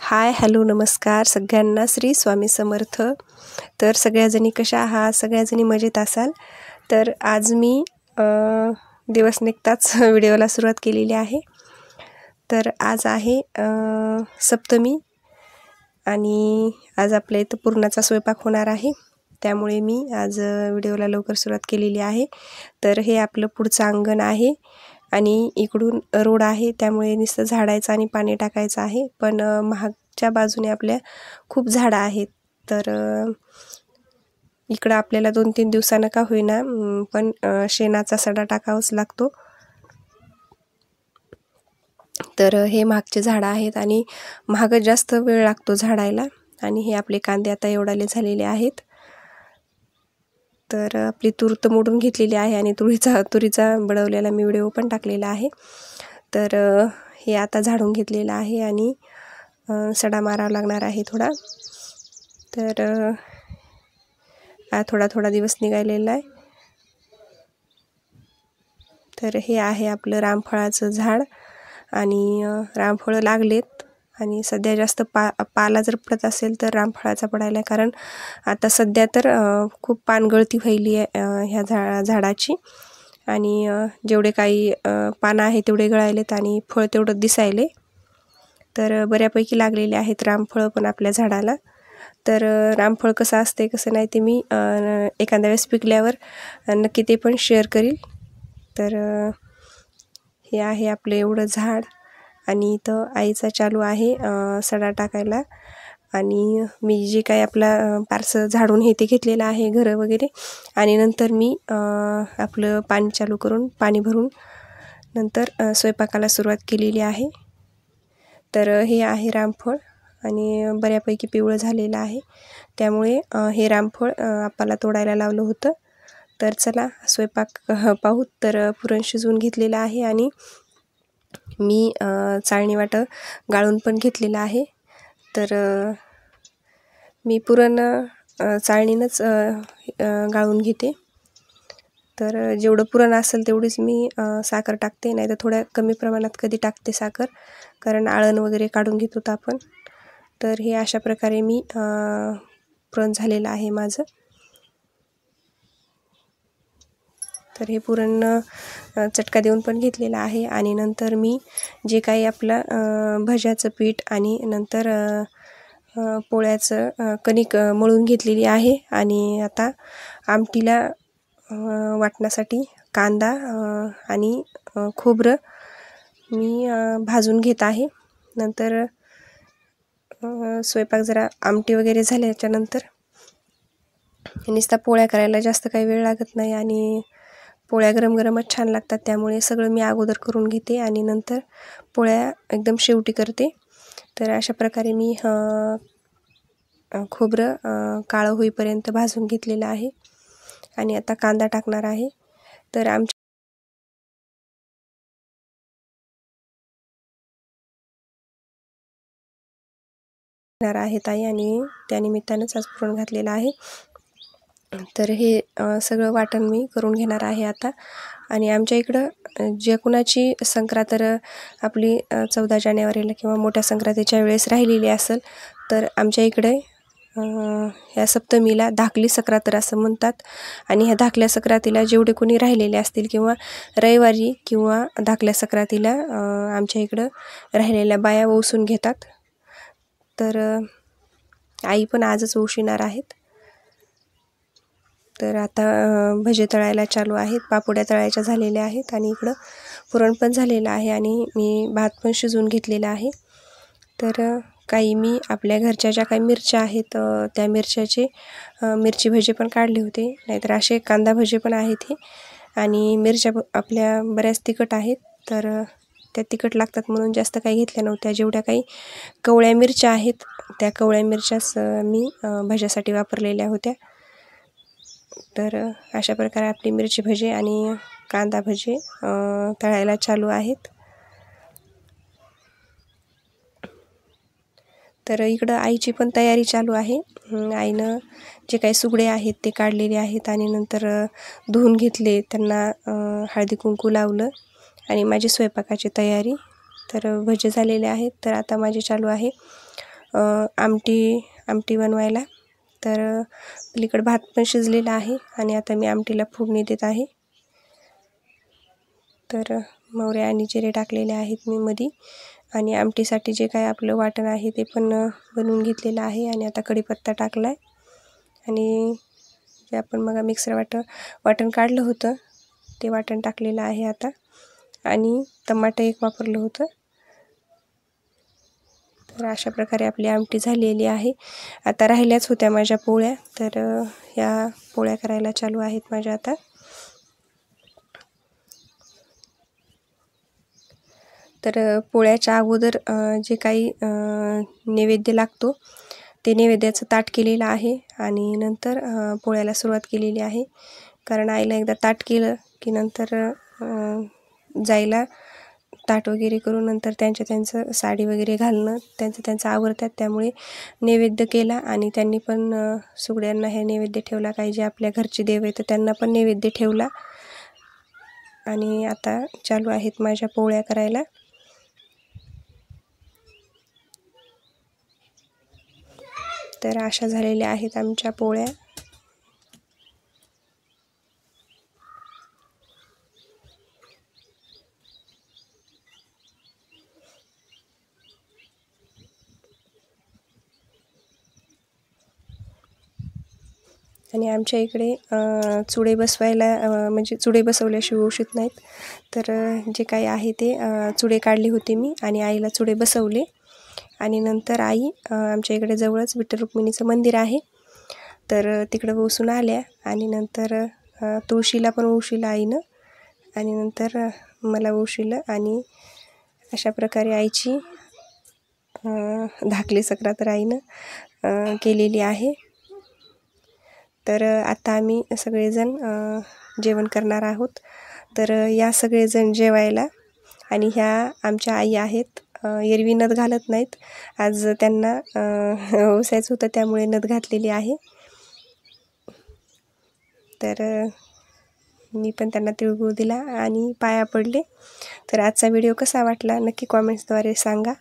Hi hello नमस्कार सगळ्यांना श्री स्वामी समर्थ। तर सगळ्याजणी कशा आहात? सगळ्याजणी मजेत असाल तर आज मी दिवस निघताच व्हिडिओला सुरुवात केलेली आहे। तर आज आहे सप्तमी आणि आज आपल्या इथं पुरणाचा स्वयंपाक होणार आहे, त्यामुळे मी आज व्हिडिओला लवकर सुरुवात केलेली आहे। तर हे आपलं पुढचं अंगण आहे आणि इकडून रोड आहे, त्यामुळे नुसतं झाडायचं आणि पाणी टाकायचं आहे। पण मागच्या बाजूने आपल्या खूप झाडं आहेत, तर इकडं आपल्याला 2-3 दिवसानं का होईना पण शेणाचा सडा टाकावाच लागतो। तर हे मागचे झाडं आहेत आणि महाग जास्त वेळ लागतो झाडायला। आणि हे आपले कांदे आता एवढाले झालेले आहेत। तर आपली तूर तर मोडून घेतलेली आहे आणि तुरीचा बडवलेला मी व्हिडिओ पण टाकलेला आहे। तर हे आता झाडून घेतलेलं आहे आणि सडा मारावा लागणार आहे थोडा। तर थोडा दिवस निघालेला आहे। तर हे आहे आपलं रामफळाचं झाड आणि रामफळं लागलेत आणि सध्या जास्त पाला जर पडत असेल तर रामफळाचा पडायला, कारण आता सध्या तर खूप पानगळती व्हायली आहे ह्या झाडाची आणि जेवढे काही पानं आहे तेवढे गळायलेत आणि फळ तेवढं दिसायले। तर बऱ्यापैकी लागलेले आहेत रामफळं पण आपल्या झाडाला। तर रामफळ कसं असते कसं नाही ते मी एखाद्या वेळेस पिकल्यावर नक्की ते पण शेअर करील। तर हे आहे आपलं एवढं झाड आणि इथं आईचा चालू आहे सडा टाकायला। आणि मी जे काही आपला पारसं झाडून हे ते घेतलेलं आहे घरं वगैरे, आणि नंतर मी आपलं पाणी चालू करून पाणी भरून नंतर स्वयंपाकाला सुरुवात केलेली आहे। तर हे आहे रामफळ आणि बऱ्यापैकी पिवळं झालेलं आहे, त्यामुळे हे रामफळ आपल्याला तोडायला लावलं होतं। तर चला स्वयंपाक पाहू। तर पुरण शिजवून घेतलेलं आहे आणि मी चाळणी वाटं गाळून पण घेतलेलं आहे। तर मी पुरण चाळणीनंच गाळून घेते। तर जेवढं पुरण असेल तेवढीच मी साखर टाकते, नाही तर थोड्या कमी प्रमाणात कधी टाकते साखर, कारण आळण वगैरे काढून घेत होतो आपण। तर हे अशा प्रकारे मी पुरण झालेलं आहे माझं। तर हे पुरण चटका देऊन पण घेतलेलं आहे आणि नंतर मी जे काही आपलं भज्याचं पीठ आणि नंतर पोळ्याचं कणिक मळून घेतलेली आहे। आणि आता आमटीला वाटण्यासाठी कांदा आणि खोबरं मी भाजून घेत आहे। नंतर स्वयंपाक जरा आमटी वगैरे झाल्याच्यानंतर नुसता पोळ्या करायला जास्त काही वेळ लागत नाही आणि पोळ्या गरम गरमच छान लागतात, त्यामुळे सगळं मी अगोदर करून घेते आणि नंतर पोळ्या एकदम शेवटी करते। तर अशा प्रकारे मी खोबरं काळं होईपर्यंत भाजून घेतलेलं आहे आणि आता कांदा टाकणार आहे। तर आहे ताई आणि त्यानिमित्तानंच आज पुरण घातलेलं आहे। तर हे सगळं वाटण मी करून घेणार आहे आता। आणि आमच्या इकडं जे कुणाची संक्रांत तर आपली 14 जानेवारीला किंवा मोठ्या संक्रांतीच्या वेळेस राहिलेली असेल, तर आमच्या इकडे ह्या सप्तमीला धाकली सक्रात असं म्हणतात। आणि ह्या धाकल्या सक्रातीला जेवढे कोणी राहिलेले असतील किंवा रविवारी किंवा धाकल्या सक्रातीला आमच्या इकडं राहिलेल्या बाया ओसून घेतात। तर आई पण आजच ओशिणार आहेत। तर आता भजे तळायला चालू आहेत, पापोड्या तळायच्या झालेल्या आहेत आणि इकडं पुरण पण झालेलं आहे आणि मी भात पण शिजवून घेतलेला आहे। तर काही मी आपल्या घरच्या ज्या काही मिरच्या आहेत त्या मिरच्याचे मिरची भजे पण काढले होते, नाहीतर असे कांदा भजे पण आहेत हे। आणि मिरच्या आपल्या बऱ्याच तिखट आहेत, तर त्या तिखट लागतात म्हणून जास्त काही घेतल्या नव्हत्या। जेवढ्या काही कवळ्या मिरच्या आहेत त्या कवळ्या मिरच्याच मी भज्यासाठी वापरलेल्या होत्या। तर अशा प्रकारे आपली मिरची भजे आणि कांदा भजे तळायला चालू आहेत। तर इकडं आईची पण तयारी चालू आहे। आईनं जे काही सुगडे आहेत ते काढलेले आहेत आणि नंतर धुवून घेतले, त्यांना हळदी कुंकू लावलं आणि माझी स्वयंपाकाची तयारी। तर भजे झालेले आहेत, तर आता माझी चालू आहे आमटी बनवायला. तर पलीकडे भात पण शिजलेला आहे आणि आता मी आमटीला फोडणी देत आहे. तर मोहरे आणि जिरे टाकलेले आहेत मी मध्ये, आणि आमटीसाठी जे काय आपलं वाटण आहे ते पण बनवून घेतलेलं आहे. आणि आता कढीपत्ता टाकला आहे, आणि जे आपण मग मिक्सर वाटण काढलं होतं ते वाटण टाकलेलं आहे आता, आणि टमाटर एक वापरलं होतं. तर अशा प्रकारे आपली आमटी झालेली आहे. आता राहिल्याच होत्या माझ्या पोळ्या, तर या पोळ्या करायला चालू आहेत माझ्या आता. तर पोळ्याच्या अगोदर जे काही नैवेद्य लागतो ते नैवेद्याचं ताट केलेलं आहे, आणि नंतर पोळ्याला सुरुवात केलेली आहे. कारण आईला एकदा ताट केलं की नंतर जायला ताट वगैरे करून नंतर त्यांचं साडी वगैरे घालणं त्यांचं आवरतात. त्यामुळे नैवेद्य केला, आणि त्यांनी पण सगळ्यांना हे नैवेद्य ठेवला. काही जे आपल्या घरचे देव आहेत त्यांना पण नैवेद्य ठेवला. आणि आता चालू आहेत माझ्या पोळ्या करायला. तर अशा झालेल्या आहेत आमच्या पोळ्या. आणि आमच्या इकडे चुडे बसवायला म्हणजे चुडे बसवल्याशिवाय उशीत नाहीत. तर जे काही आहे ते चुडे काढले होते मी, आणि आईला चुडे बसवले. आणि नंतर आई आमच्या इकडे जवळच विठ्ठल रुक्मिणीचं मंदिर आहे, तर तिकडं बसून आल्या. आणि नंतर तुळशीला पण उशीला आईनं, आणि नंतर मला उशीलं. आणि अशा प्रकारे आईची धाकली सक्रात आईनं केलेली आहे. तर आता आम्ही सगळेजण जेवण करणार आहोत. तर या सगळेजण जेवायला. आणि ह्या आमच्या आई आहेत, एरवी नथ घालत नाहीत. आज त्यांना ओसायचं होतं त्यामुळे नथ घातलेली आहे. तर मी पण त्यांना तिळगुळ दिला आणि पाया पडले. तर आजचा व्हिडिओ कसा वाटला नक्की कॉमेंट्सद्वारे सांगा.